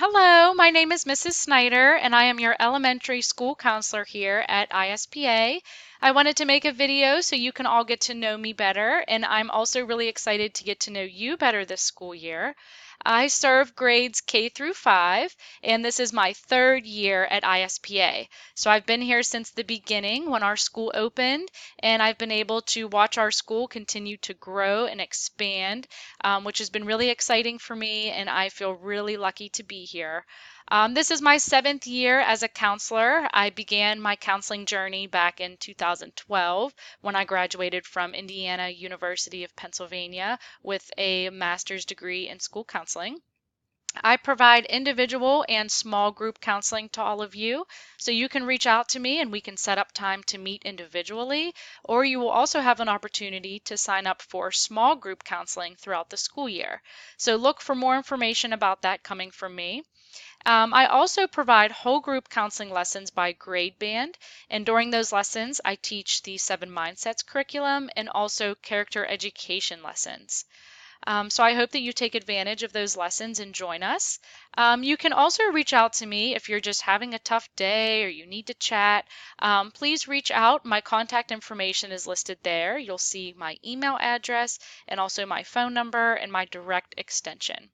Hello, my name is Mrs. Snyder, and I am your elementary school counselor here at ISPA. I wanted to make a video so you can all get to know me better, and I'm also really excited to get to know you better this school year. I serve grades K through 5, and this is my third year at ISPA. So I've been here since the beginning when our school opened, and I've been able to watch our school continue to grow and expand, which has been really exciting for me, and I feel really lucky to be here. This is my 7th year as a counselor. I began my counseling journey back in 2012 when I graduated from Indiana University of Pennsylvania with a master's degree in school counseling. I provide individual and small group counseling to all of you, so you can reach out to me and we can set up time to meet individually, or you will also have an opportunity to sign up for small group counseling throughout the school year. So look for more information about that coming from me. I also provide whole group counseling lessons by grade band, and during those lessons, I teach the 7 Mindsets curriculum and also character education lessons. So I hope that you take advantage of those lessons and join us. You can also reach out to me if you're just having a tough day or you need to chat. Please reach out. My contact information is listed there. You'll see my email address and also my phone number and my direct extension.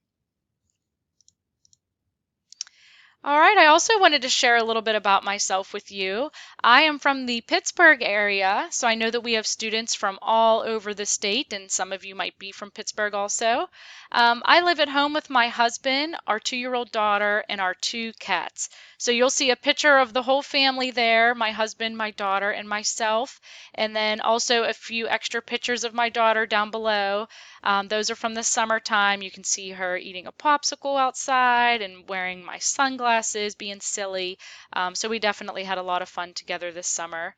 All right, I also wanted to share a little bit about myself with you. I am from the Pittsburgh area, so I know that we have students from all over the state, and some of you might be from Pittsburgh also. I live at home with my husband, our 2-year-old daughter, and our 2 cats. So you'll see a picture of the whole family there, my husband, my daughter, and myself, and then also a few extra pictures of my daughter down below. Those are from the summertime. You can see her eating a popsicle outside and wearing my sunglasses, being silly. So we definitely had a lot of fun together this summer.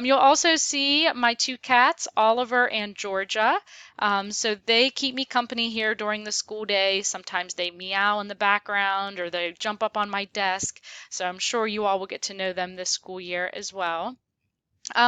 You'll also see my 2 cats, Oliver and Georgia. So they keep me company here during the school day. Sometimes they meow in the background or they jump up on my desk. So I'm sure you all will get to know them this school year as well.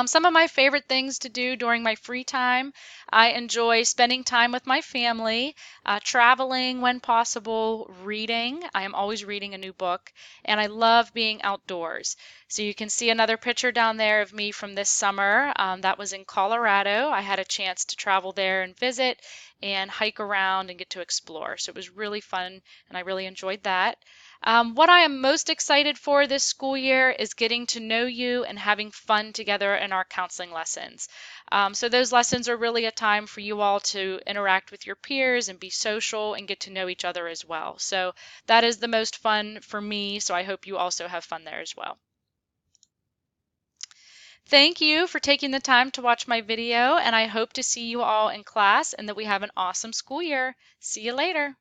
Some of my favorite things to do during my free time, I enjoy spending time with my family, traveling when possible, reading. I am always reading a new book, and I love being outdoors. So you can see another picture down there of me from this summer. That was in Colorado. I had a chance to travel there and visit and hike around and get to explore. So it was really fun, and I really enjoyed that. What I am most excited for this school year is getting to know you and having fun together in our counseling lessons. So those lessons are really a time for you all to interact with your peers and be social and get to know each other as well. So that is the most fun for me, so I hope you also have fun there as well. Thank you for taking the time to watch my video, and I hope to see you all in class and that we have an awesome school year. See you later.